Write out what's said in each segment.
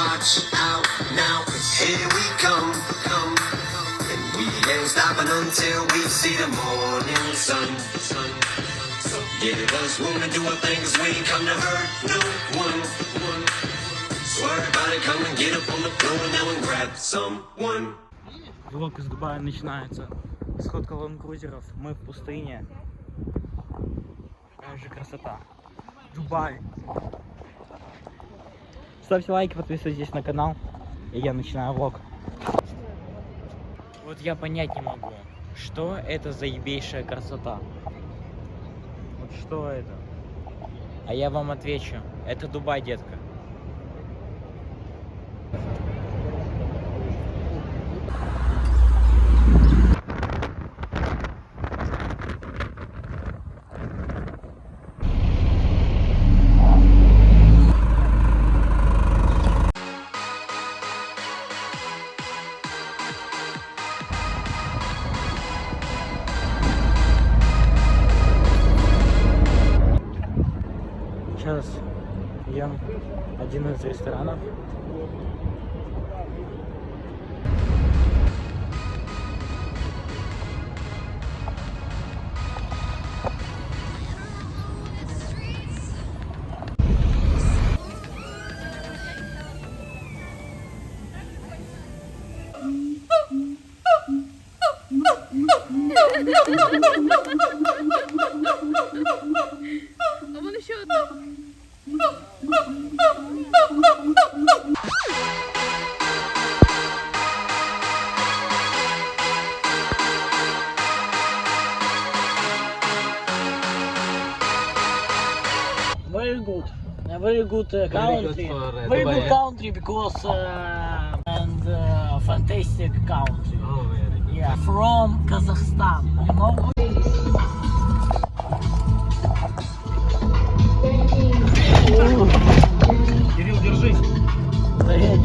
watch out now, 'cause here we come, and we ain't stopping until we see the morning sun. So give us room to do our thing, 'cause we ain't come to hurt no one. So everybody come and get up on the floor now and grab someone. Влог из Дубая начинается. Исход колонн крузеров. Мы в пустыне. Какая же красота. Дубай. Ставьте лайки, подписывайтесь на канал. И я начинаю влог. Вот я понять не могу, что это за ебейшая красота. Вот что это? А я вам отвечу. Это Дубай, детка. Сейчас ем один из ресторанов. А вон еще одна. Very good country. Very good country because and fantastic country. Oh, very. Yeah, from Kazakhstan, you know. Кирилл, держись. Да я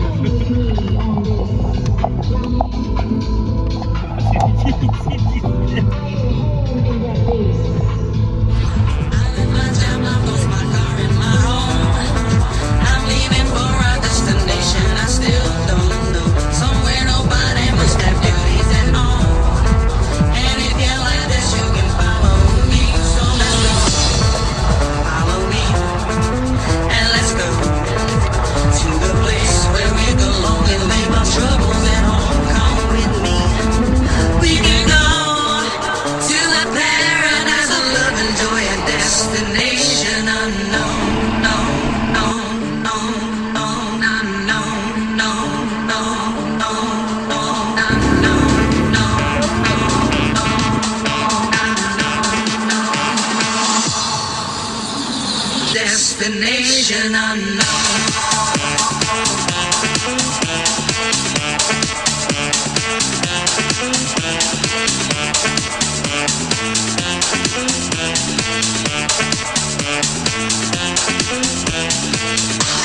Destination unknown.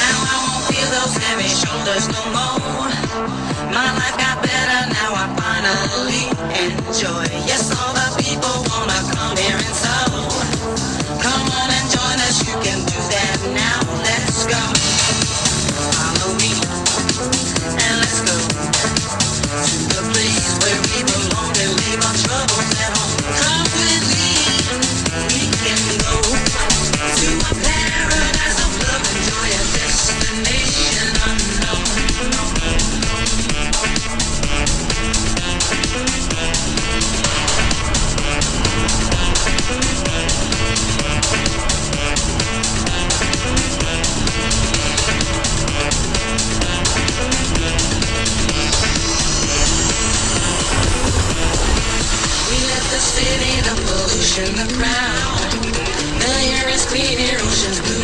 Now I won't feel those heavy shoulders no more. My life got better now, I finally enjoy. Yes, all the people wanna come here and so come on and join us, you can do that now. Let's go. Follow me and let's go to the place where we belong and leave our troubles at home. Come with me, we can go to a paradise of love and joy, a destination unknown. The city, the pollution, the crowd. The air is clean, ocean's blue.